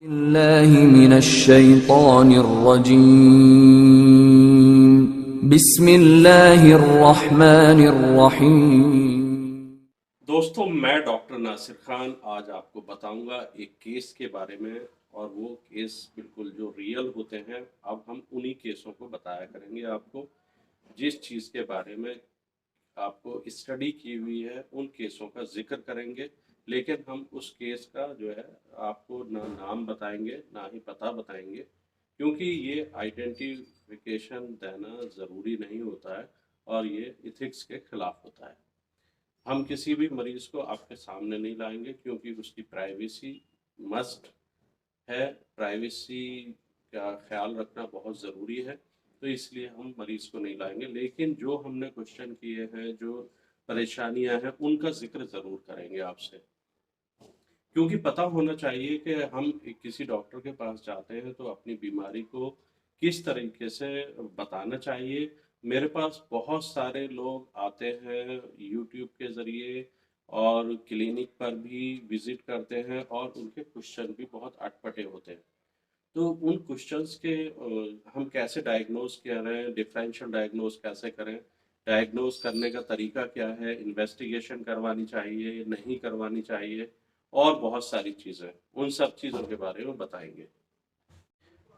बिस्मिल्लाहि मिनश्शैतानिर्रजीम। बिस्मिल्लाहिर्रहमानिर्रहीम। दोस्तों, मैं डॉक्टर नासिर खान आज आपको बताऊंगा एक केस के बारे में। और वो केस बिल्कुल जो रियल होते हैं, अब हम उन्हीं केसों को बताया करेंगे आपको। जिस चीज़ के बारे में आपको स्टडी की हुई है उन केसों का जिक्र करेंगे, लेकिन हम उस केस का जो है आपको ना नाम बताएंगे ना ही पता बताएंगे, क्योंकि ये आइडेंटिफिकेशन देना ज़रूरी नहीं होता है और ये इथिक्स के खिलाफ होता है। हम किसी भी मरीज को आपके सामने नहीं लाएंगे, क्योंकि उसकी प्राइवेसी मस्ट है। प्राइवेसी का ख्याल रखना बहुत ज़रूरी है, तो इसलिए हम मरीज को नहीं लाएंगे। लेकिन जो हमने क्वेश्चन किए हैं, जो परेशानियां हैं, उनका जिक्र ज़रूर करेंगे आपसे, क्योंकि पता होना चाहिए कि हम किसी डॉक्टर के पास जाते हैं तो अपनी बीमारी को किस तरीके से बताना चाहिए। मेरे पास बहुत सारे लोग आते हैं यूट्यूब के ज़रिए और क्लिनिक पर भी विज़िट करते हैं, और उनके क्वेश्चन भी बहुत अटपटे होते हैं। तो उन क्वेश्चंस के हम कैसे डायग्नोज करें, डिफरेंशियल डायग्नोज कैसे करें, डायग्नोज करने का तरीका क्या है, इन्वेस्टिगेशन करवानी चाहिए नहीं करवानी चाहिए, और बहुत सारी चीज़ें, उन सब चीज़ों के बारे में बताएंगे।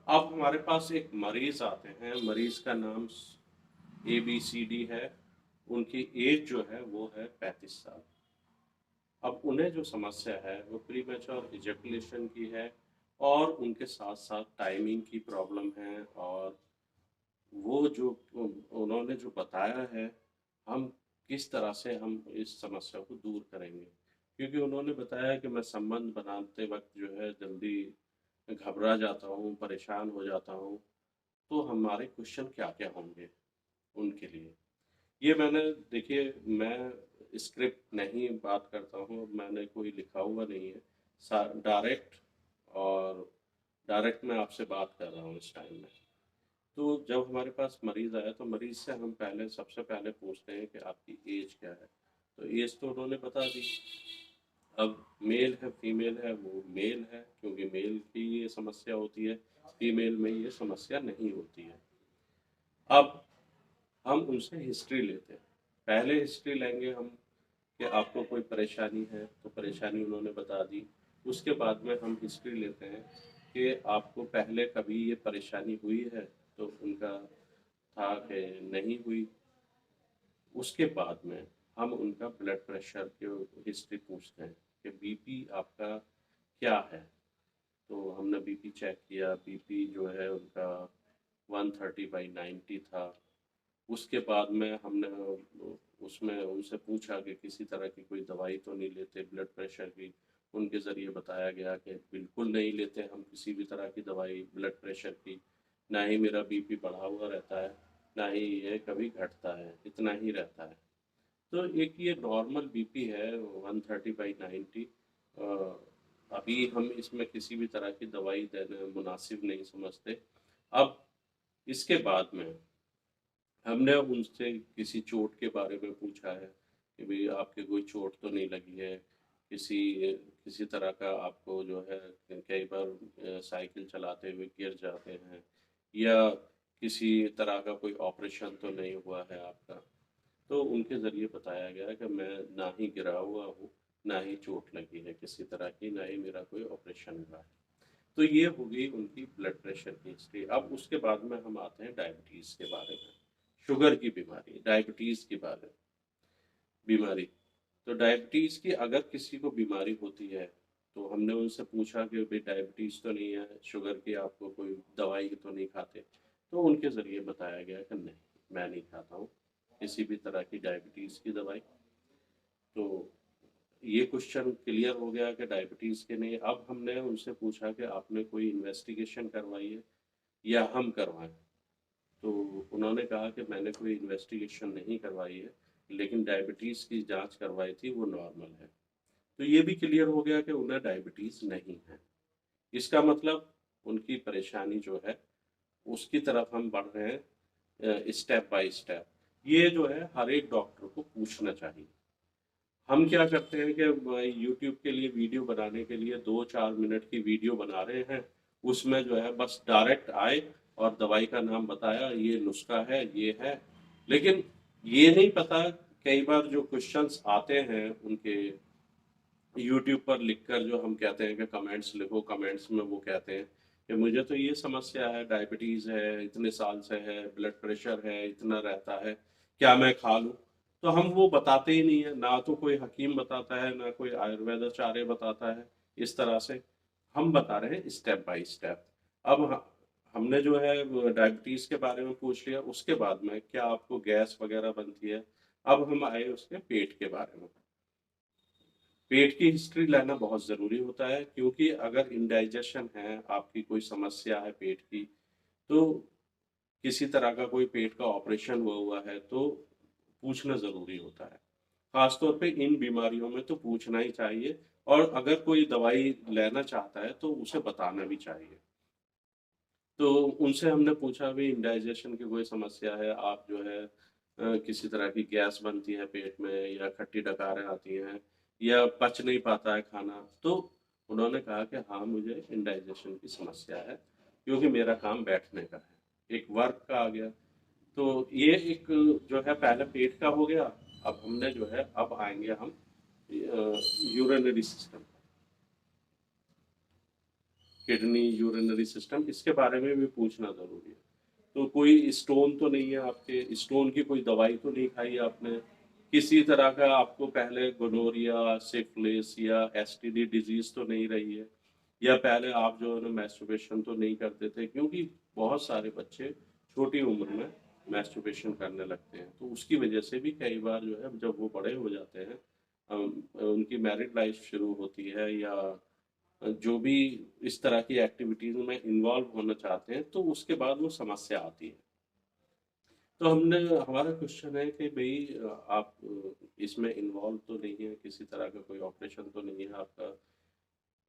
अब हमारे पास एक मरीज आते हैं, मरीज का नाम ABCD है। उनकी एज जो है वो है 35 साल। अब उन्हें जो समस्या है वो प्रीमेच्योर इजैकुलेशन की है, और उनके साथ साथ टाइमिंग की प्रॉब्लम है। और वो जो उन्होंने जो बताया है, हम किस तरह से हम इस समस्या को दूर करेंगे, क्योंकि उन्होंने बताया कि मैं संबंध बनाते वक्त जो है जल्दी घबरा जाता हूँ, परेशान हो जाता हूँ। तो हमारे क्वेश्चन क्या क्या होंगे उनके लिए, ये मैंने, देखिए, मैं स्क्रिप्ट नहीं बात करता हूँ, मैंने कोई लिखा हुआ नहीं है, डायरेक्ट, और डायरेक्ट मैं आपसे बात कर रहा हूँ इस टाइम में। तो जब हमारे पास मरीज़ आया तो मरीज़ से हम पहले सबसे पहले पूछते हैं कि आपकी एज क्या है। तो एज तो उन्होंने बता दी। अब मेल है फीमेल है, वो मेल है, क्योंकि मेल की ये समस्या होती है, फीमेल में ये समस्या नहीं होती है। अब हम उनसे हिस्ट्री लेते हैं। पहले हिस्ट्री लेंगे हम कि आपको कोई परेशानी है, तो परेशानी उन्होंने बता दी। उसके बाद में हम हिस्ट्री लेते हैं कि आपको पहले कभी ये परेशानी हुई है, तो उनका था कि नहीं हुई। उसके बाद में हम उनका ब्लड प्रेशर की हिस्ट्री पूछते हैं कि बीपी आपका क्या है। तो हमने बीपी चेक किया, बीपी जो है उनका 130/90 था। उसके बाद में हमने उसमें उनसे पूछा कि किसी तरह की कोई दवाई तो नहीं लेते ब्लड प्रेशर की। उनके ज़रिए बताया गया कि बिल्कुल नहीं लेते हम किसी भी तरह की दवाई ब्लड प्रेशर की, ना ही मेरा बीपी बढ़ा हुआ रहता है, ना ही ये कभी घटता है, इतना ही रहता है। तो एक ये नॉर्मल बीपी है 130/90। अभी हम इसमें किसी भी तरह की दवाई देना मुनासिब नहीं समझते। अब इसके बाद में हमने उनसे किसी चोट के बारे में पूछा है कि भाई आपके कोई चोट तो नहीं लगी है, किसी किसी तरह का आपको जो है कई बार साइकिल चलाते हुए गिर जाते हैं, या किसी तरह का कोई ऑपरेशन तो नहीं हुआ है आपका। तो उनके ज़रिए बताया गया कि मैं ना ही गिरा हुआ हूँ, ना ही चोट लगी है किसी तरह की, ना ही मेरा कोई ऑपरेशन हुआ है। तो ये हो गई उनकी ब्लड प्रेशर की हिस्ट्री। अब उसके बाद में हम आते हैं डायबिटीज़ के बारे में, शुगर की बीमारी, डायबिटीज़ की बारे बीमारी। तो डायबिटीज़ की अगर किसी को बीमारी होती है, तो हमने उनसे पूछा कि भाई डायबिटीज़ तो नहीं है, शुगर की आपको कोई दवाई तो नहीं खाते। तो उनके ज़रिए बताया गया कि नहीं, मैं नहीं खाता हूँ किसी भी तरह की डायबिटीज़ की दवाई। तो ये क्वेश्चन क्लियर हो गया कि डायबिटीज़ के नहीं। अब हमने उनसे पूछा कि आपने कोई इन्वेस्टिगेशन करवाई है या हम करवाएं। तो उन्होंने कहा कि मैंने कोई इन्वेस्टिगेशन नहीं करवाई है, लेकिन डायबिटीज़ की जांच करवाई थी, वो नॉर्मल है। तो ये भी क्लियर हो गया कि उन्हें डायबिटीज़ नहीं है। इसका मतलब उनकी परेशानी जो है उसकी तरफ हम बढ़ रहे हैं स्टेप बाय स्टेप। ये जो है हर एक डॉक्टर को पूछना चाहिए। हम क्या करते हैं कि यूट्यूब के लिए वीडियो बनाने के लिए 2-4 मिनट की वीडियो बना रहे हैं, उसमें जो है बस डायरेक्ट आए और दवाई का नाम बताया, ये नुस्खा है, ये है। लेकिन ये नहीं पता, कई बार जो क्वेश्चंस आते हैं उनके यूट्यूब पर लिखकर, जो हम कहते हैं कि कमेंट्स लिखो, कमेंट्स में वो कहते हैं कि मुझे तो ये समस्या है, डायबिटीज़ है, इतने साल से है, ब्लड प्रेशर है, इतना रहता है, क्या मैं खा लूँ? तो हम वो बताते ही नहीं है, ना तो कोई हकीम बताता है, ना कोई आयुर्वेदाचार्य बताता है, इस तरह से। हम बता रहे हैं स्टेप बाय स्टेप। अब हमने जो है वो डायबिटीज़ के बारे में पूछ लिया, उसके बाद में क्या आपको गैस वगैरह बनती है? अब हम आए उसके पेट के बारे में। पेट की हिस्ट्री लेना बहुत ज़रूरी होता है, क्योंकि अगर इंडाइजेशन है, आपकी कोई समस्या है पेट की, तो किसी तरह का कोई पेट का ऑपरेशन हुआ हुआ है, तो पूछना ज़रूरी होता है। ख़ास तौर पे इन बीमारियों में तो पूछना ही चाहिए, और अगर कोई दवाई लेना चाहता है, तो उसे बताना भी चाहिए। तो उनसे हमने पूछा, भी इंडाइजेशन की कोई समस्या है, आप जो है किसी तरह की गैस बनती है पेट में, या खट्टी डकारें आती हैं, या पच नहीं पाता है खाना, तो उन्होंने कहा कि हाँ, मुझे इंडाइजेशन की समस्या है, क्योंकि मेरा काम बैठने का है, एक वर्क का आ गया। तो ये एक जो है पहले पेट का हो गया। अब हमने जो है, अब आएंगे हम urinary system, kidney, urinary system, इसके बारे में भी पूछना ज़रूरी है। तो कोई स्टोन तो नहीं है आपके, स्टोन की कोई दवाई तो नहीं खाई आपने, किसी तरह का आपको पहले गोनोरिया, सिफिलिस या एसटीडी डिजीज़ तो नहीं रही है, या पहले आप जो है ना मैस्टरबेशन तो नहीं करते थे, क्योंकि बहुत सारे बच्चे छोटी उम्र में मैस्टरबेशन करने लगते हैं। तो उसकी वजह से भी कई बार जो है, जब वो बड़े हो जाते हैं, उनकी मैरिड लाइफ शुरू होती है, या जो भी इस तरह की एक्टिविटीज़ में इन्वॉल्व होना चाहते हैं, तो उसके बाद वो समस्या आती है। तो हमारा क्वेश्चन है कि भई आप इसमें इन्वॉल्व तो नहीं है, किसी तरह का कोई ऑपरेशन तो नहीं है आपका?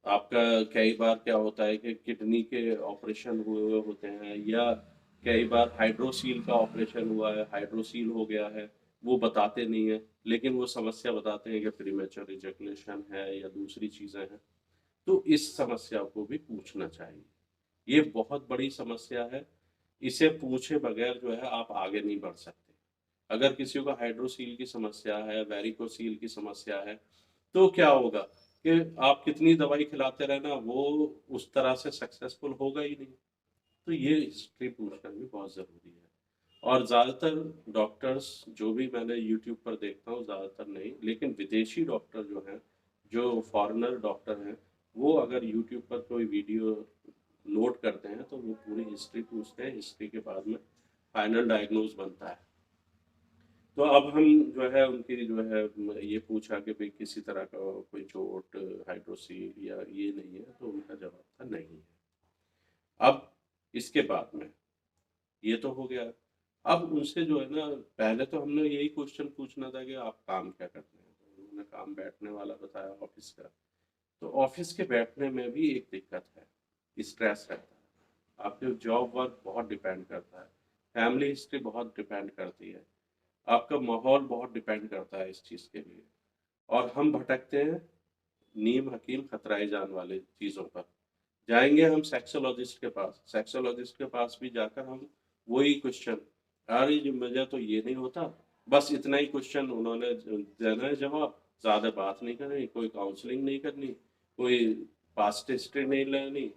आपका कई बार क्या होता है कि किडनी के ऑपरेशन हुए हुए होते हैं, या कई बार हाइड्रोसील का ऑपरेशन हुआ है, हाइड्रोसील हो गया है, वो बताते नहीं है, लेकिन वो समस्या बताते हैं कि प्रीमेच्योर इजैकुलेशन है या दूसरी चीज़ें हैं। तो इस समस्या को भी पूछना चाहिए। ये बहुत बड़ी समस्या है, इसे पूछे बगैर जो है आप आगे नहीं बढ़ सकते। अगर किसी को हाइड्रोसील की समस्या है, वेरिकोसील की समस्या है, तो क्या होगा कि आप कितनी दवाई खिलाते रहना, वो उस तरह से सक्सेसफुल होगा ही नहीं। तो ये हिस्ट्री पूछना भी बहुत ज़रूरी है। और ज़्यादातर डॉक्टर्स, जो भी मैंने यूट्यूब पर देखता हूँ, ज़्यादातर नहीं, लेकिन विदेशी डॉक्टर जो हैं, जो फॉरेनर डॉक्टर हैं, वो अगर यूट्यूब पर कोई वीडियो लोड करते हैं, तो वो पूरी हिस्ट्री पूछते हैं, हिस्ट्री के बाद में फाइनल डायग्नोज बनता है। तो अब हम जो है उनकी जो है ये पूछा कि भाई किसी तरह का कोई चोट, हाइड्रोसील या ये नहीं है, तो उनका जवाब था नहीं है। अब इसके बाद में ये तो हो गया। अब उनसे जो है ना, पहले तो हमने यही क्वेश्चन पूछना था कि आप काम क्या करते हैं? तो उन्होंने काम बैठने वाला बताया, ऑफ़िस का। तो ऑफ़िस के बैठने में भी एक दिक्कत है, स्ट्रेस रहता है। आपके जॉब वर्क बहुत डिपेंड करता है, फैमिली हिस्ट्री बहुत डिपेंड करती है, आपका माहौल बहुत डिपेंड करता है इस चीज़ के लिए। और हम भटकते हैं नीम हकीम खतराए जान वाले चीज़ों पर। जाएँगे हम सेक्सोलॉजिस्ट के पास, सेक्सोलॉजिस्ट के पास भी जाकर हम वही क्वेश्चन, अरे जी मुझे तो ये नहीं होता, बस इतना ही क्वेश्चन उन्होंने देना है जवाब, ज़्यादा बात नहीं करनी, कोई काउंसलिंग नहीं करनी, कोई पास्ट हिस्ट्री नहीं लेनी,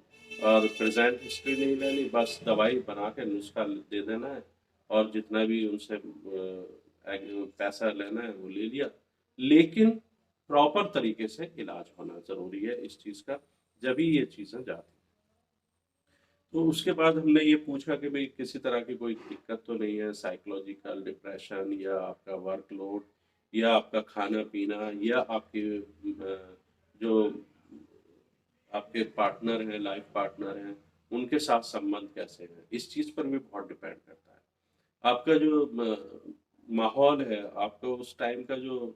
और प्रेज़ेंट हिस्ट्री नहीं लेनी, बस दवाई बना के नुस्खा दे देना है, और जितना भी उनसे पैसा लेना है वो ले लिया। लेकिन प्रॉपर तरीके से इलाज होना ज़रूरी है इस चीज़ का, जभी ये चीज़ें जाती हैं। तो उसके बाद हमने ये पूछा कि भई किसी तरह की कोई दिक्कत तो नहीं है, साइकोलॉजिकल डिप्रेशन, या आपका वर्कलोड, या आपका खाना-पीना, या आपके जो आपके पार्टनर हैं, लाइफ पार्टनर हैं, उनके साथ संबंध कैसे हैं? इस चीज़ पर भी बहुत डिपेंड करता है। आपका जो माहौल है, आपका उस टाइम का जो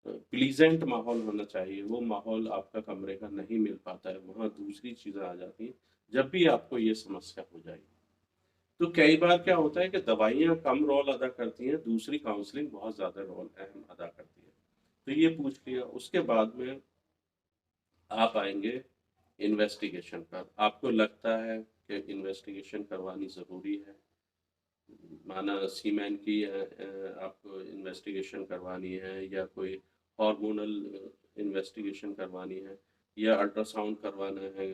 प्लीज़ेंट माहौल होना चाहिए, वो माहौल आपका कमरे का नहीं मिल पाता है, वहाँ दूसरी चीज़ें आ जाती हैं, जब भी आपको ये समस्या हो जाएगी। तो कई बार क्या होता है कि दवाइयाँ कम रोल अदा करती हैं, दूसरी काउंसलिंग बहुत ज़्यादा रोल अहम अदा करती है। तो ये पूछ लिया। उसके बाद में आप आएंगे इन्वेस्टिगेशन पर। आपको लगता है कि इन्वेस्टिगेशन करवानी ज़रूरी है, माना सीमेन की आपको इन्वेस्टिगेशन करवानी है, या कोई हार्मोनल इन्वेस्टिगेशन करवानी है, या अल्ट्रासाउंड करवाना है,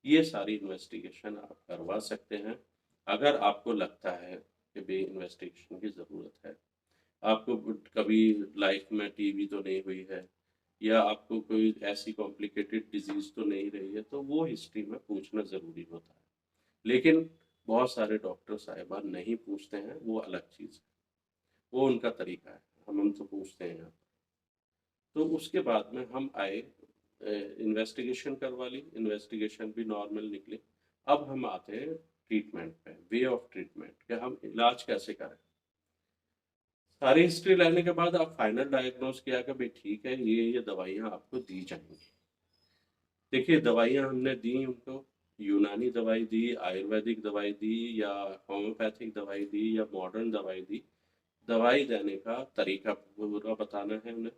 ये सारी इन्वेस्टिगेशन आप करवा सकते हैं अगर आपको लगता है कि भाई इन्वेस्टिगेशन की ज़रूरत है। आपको कभी लाइफ में टीबी तो नहीं हुई है, या आपको कोई ऐसी कॉम्प्लिकेटेड डिजीज़ तो नहीं रही है, तो वो हिस्ट्री में पूछना ज़रूरी होता है। लेकिन बहुत सारे डॉक्टर साहिबान नहीं पूछते हैं, वो अलग चीज़ है, वो उनका तरीका है। हम तो पूछते हैं यहाँ। तो उसके बाद में हम आए, इन्वेस्टिगेशन करवा ली, इन्वेस्टिगेशन भी नॉर्मल निकली। अब हम आते हैं ट्रीटमेंट पे, वे ऑफ ट्रीटमेंट, कि हम इलाज कैसे करें। सारी हिस्ट्री लेने के बाद आप फाइनल डायग्नोज किया कि भाई ठीक है, ये दवाइयाँ आपको दी जाएँगी। देखिए दवाइयाँ हमने दी उनको, यूनानी दवाई दी, आयुर्वेदिक दवाई दी, या होम्योपैथिक दवाई दी, या मॉडर्न दवाई दी। दवाई देने का तरीका पूरा बताना है उन्हें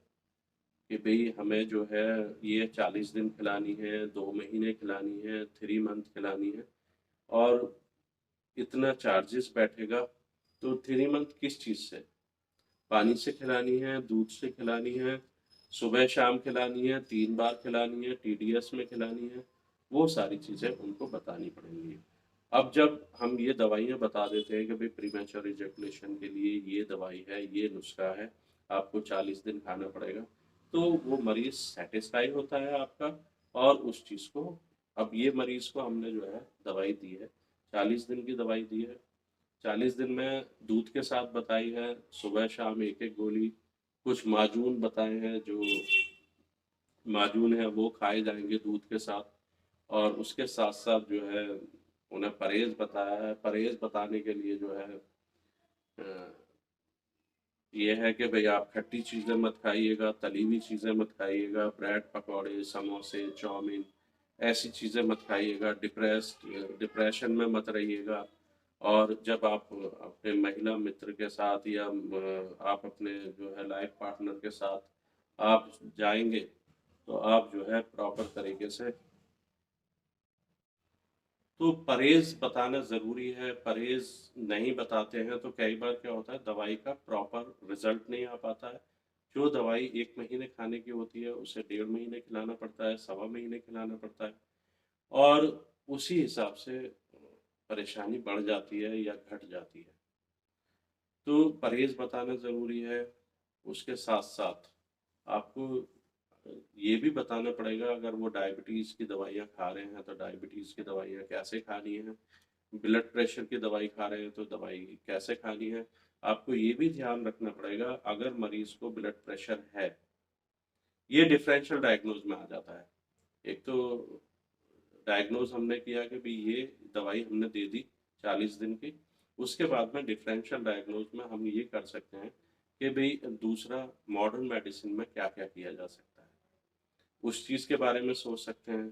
कि भई हमें जो है ये 40 दिन खिलानी है, 2 महीने खिलानी है, 3 मंथ खिलानी है, और इतना चार्जेस बैठेगा। तो 3 मंथ किस चीज़ से? पानी से खिलानी है, दूध से खिलानी है, सुबह-शाम खिलानी है, 3 बार खिलानी है, टीडीएस में खिलानी है, वो सारी चीज़ें उनको बतानी पड़ेंगी। अब जब हम ये दवाइयाँ बता देते हैं कि भई प्रीमैच्योर इजैकुलेशन के लिए ये दवाई है, ये नुस्खा है, आपको 40 दिन खाना पड़ेगा, तो वो मरीज़ सैटिस्फाई होता है आपका, और उस चीज़ को, अब ये मरीज़ को हमने जो है दवाई दी है, 40 दिन की दवाई दी है। 40 दिन में दूध के साथ बताई है, सुबह-शाम 1-1 गोली, कुछ माजून बताए हैं, जो माजून है वो खाए जाएँगे दूध के साथ, और उसके साथ-साथ जो है उन्हें परहेज़ बताया है। परहेज़ बताने के लिए जो है अ, ये है कि भई आप खट्टी चीज़ें मत खाइएगा, तली हुई चीज़ें मत खाइएगा, ब्रेड पकौड़े, समोसे, चाउमीन, ऐसी चीज़ें मत खाइएगा, डिप्रेशन में मत रहिएगा। और जब आप अपने महिला मित्र के साथ, या आप अपने जो है लाइफ़ पार्टनर के साथ आप जाएँगे, तो आप जो है प्रॉपर तरीके से, तो परहेज़ बताना ज़रूरी है। परहेज़ नहीं बताते हैं तो कई बार क्या होता है, दवाई का प्रॉपर रिज़ल्ट नहीं आ पाता है। जो दवाई 1 महीने खाने की होती है, उसे 1.5 महीने खिलाना पड़ता है, सवा महीने खिलाना पड़ता है, और उसी हिसाब से परेशानी बढ़ जाती है या घट जाती है। तो परहेज़ बताना ज़रूरी है। उसके साथ-साथ आपको ये भी बताना पड़ेगा, अगर वो डायबिटीज़ की दवाइयाँ खा रहे हैं, तो डायबिटीज़ की दवाइयाँ कैसे खानी है? ब्लड प्रेशर की दवाई खा रहे हैं, तो दवाई कैसे खानी है? आपको ये भी ध्यान रखना पड़ेगा, अगर मरीज़ को ब्लड प्रेशर है, ये डिफरेंशियल डायग्नोज़ में आ जाता है। एक तो डायग्नोज़ हमने किया कि भई ये दवाई हमने दे दी 40 दिन की, उसके बाद में डिफरेंशियल डायग्नोज़ में हम ये कर सकते हैं कि भई दूसरा मॉडर्न मेडिसिन में क्या-क्या किया जा सकता है। उस चीज़ के बारे में सोच सकते हैं।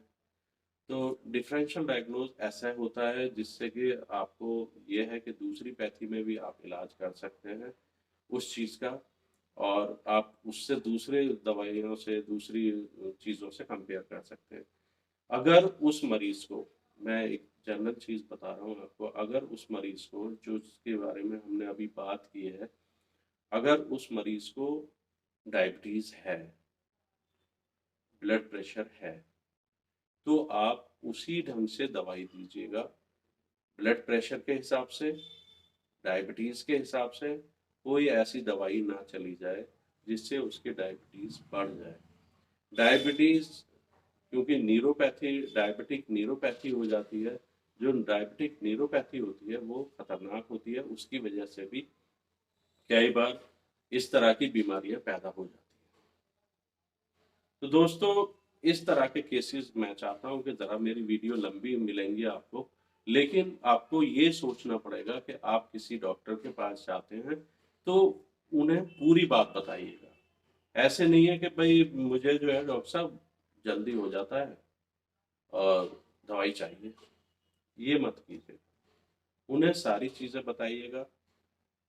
तो डिफरेंशियल डायग्नोज़ ऐसा होता है जिससे कि आपको ये है कि दूसरी पैथी में भी आप इलाज कर सकते हैं उस चीज़ का, और आप उससे दूसरे दवाइयों से, दूसरी चीज़ों से कंपेयर कर सकते हैं। अगर उस मरीज़ को, मैं एक जनरल चीज़ बता रहा हूँ आपको, अगर उस मरीज़ को, जो जिसके बारे में हमने अभी बात की है, अगर उस मरीज़ को डायबिटीज़ है, ब्लड प्रेशर है, तो आप उसी ढंग से दवाई दीजिएगा। ब्लड प्रेशर के हिसाब से, डायबिटीज़ के हिसाब से, कोई ऐसी दवाई ना चली जाए जिससे उसकी डायबिटीज़ बढ़ जाए। डायबिटीज़, क्योंकि न्यूरोपैथी, डायबिटिक न्यूरोपैथी हो जाती है। जो डायबिटिक न्यूरोपैथी होती है वो खतरनाक होती है, उसकी वजह से भी कई बार इस तरह की बीमारियाँ पैदा हो जाती हैं। तो दोस्तों, इस तरह के केसेस मैं चाहता हूँ कि ज़रा मेरी वीडियो लंबी मिलेंगी आपको, लेकिन आपको ये सोचना पड़ेगा कि आप किसी डॉक्टर के पास जाते हैं, तो उन्हें पूरी बात बताइएगा। ऐसे नहीं है कि भई मुझे जो है डॉक्टर साहब जल्दी हो जाता है और दवाई चाहिए, ये मत कीजिए। उन्हें सारी चीज़ें बताइएगा,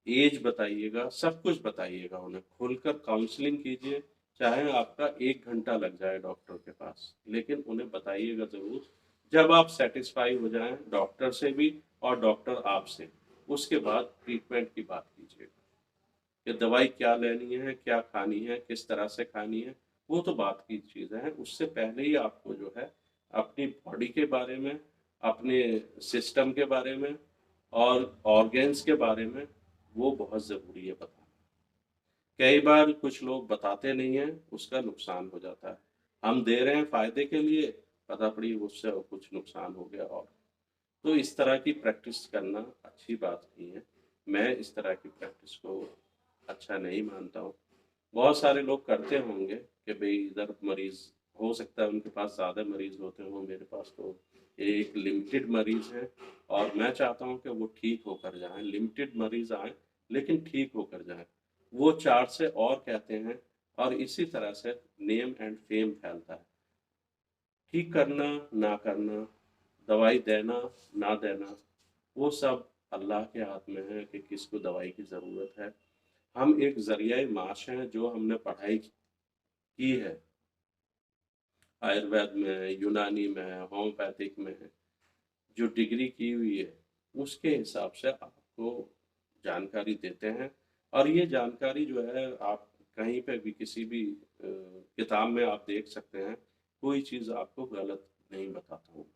ऐज बताइएगा, सब कुछ बताइएगा उन्हें, खुलकर काउंसलिंग कीजिए चाहे आपका 1 घंटा लग जाए डॉक्टर के पास, लेकिन उन्हें बताइएगा ज़रूर। जब आप सैटिस्फाई हो जाएँ डॉक्टर से भी और डॉक्टर आपसे, उसके बाद ट्रीटमेंट की बात कीजिएगा। कि दवाई क्या लेनी है, क्या खानी है, किस तरह से खानी है, वो तो बात की चीज़ें हैं। उससे पहले ही आपको जो है अपनी बॉडी के बारे में, अपने सिस्टम के बारे में और ऑर्गन्स के बारे में वो बहुत ज़रूरी है बताना। कई बार कुछ लोग बताते नहीं हैं, उसका नुकसान हो जाता है। हम दे रहे हैं फ़ायदे के लिए, पता पड़ी उससे कुछ नुकसान हो गया और। तो इस तरह की प्रैक्टिस करना अच्छी बात नहीं है। मैं इस तरह की प्रैक्टिस को अच्छा नहीं मानता हूँ। बहुत सारे लोग करते होंगे कि भई इधर मरीज़ हो सकता है उनके पास ज़्यादा मरीज़ होते हों, मेरे पास तो एक लिमिटेड मरीज़ हैं और मैं चाहता हूँ कि वो ठीक होकर जाएँ। लिमिटेड मरीज़ आएँ, लेकिन ठीक होकर जाएँ। वो 4 से और कहते हैं और इसी तरह से नेम एंड फेम फैलता है। ठीक करना, ना करना, दवाई देना, ना देना, वो सब अल्लाह के हाथ में है कि किसको दवाई की ज़रूरत है। हम एक ज़रिया-ए-माश हैं जो हमने पढ़ाई की है, आयुर्वेद में, यूनानी में, होम्योपैथिक में, जो डिग्री की हुई है, उसके हिसाब से आपको जानकारी देते हैं और ये जानकारी जो है आप कहीं पे भी किसी भी किताब में आप देख सकते हैं, कोई चीज़ आपको गलत नहीं बताता हूँ।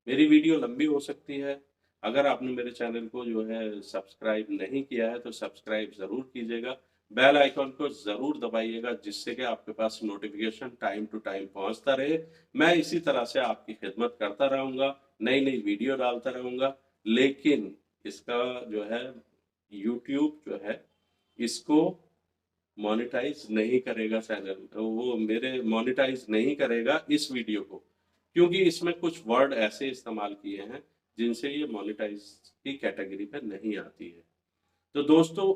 मेरी वीडियो लंबी हो सकती है, अगर आपने मेरे चैनल को जो है सब्सक्राइब नहीं किया है, तो सब्सक्राइब ज़रूर कीजिएगा। बेल आइकन को ज़रूर दबाइएगा जिससे कि आपके पास नोटिफ़िकेशन टाइम टू टाइम पहुँचता रहे। मैं इसी तरह से आपकी खिदमत करता रहूँगा, नई-नई वीडियो डालता रहूँगा, लेकिन इसका जो है यूट्यूब जो है, इसको मोनेटाइज़ नहीं करेगा चैनल, वो मेरे मोनेटाइज़ नहीं करेगा इस वीडियो को, क्योंकि इसमें कुछ वर्ड ऐसे इस्तेमाल किए हैं, जिनसे ये मोनेटाइज़ की कैटेगरी पे नहीं आती है। तो दोस्तों,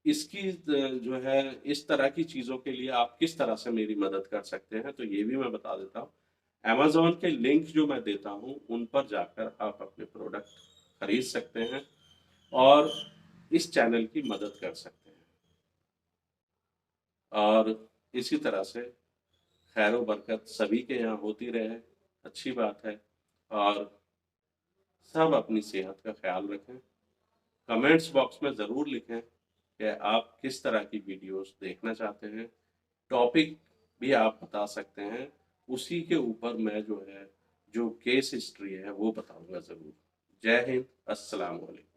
इसकी जो है इस तरह की चीज़ों के लिए आप किस तरह से मेरी मदद कर सकते हैं, तो ये भी मैं बता देता हूँ। अमेज़न के लिंक जो मैं देता हूँ, उन पर जाकर आप अपने प्रोडक्ट खरीद सकते हैं और इस चैनल की मदद कर सकते हैं। और इसी तरह से खैर-ओ-बरकत सभी के यहाँ होती रहे, अच्छी बात है और सब अपनी सेहत का ख़्याल रखें। कमेंट्स बॉक्स में ज़रूर लिखें कि आप किस तरह की वीडियोज़ देखना चाहते हैं। टॉपिक भी आप बता सकते हैं, उसी के ऊपर मैं जो है, जो केस हिस्ट्री है, वो बताऊँगा ज़रूर। जय हिंद, अस्सलाम वालेकुम।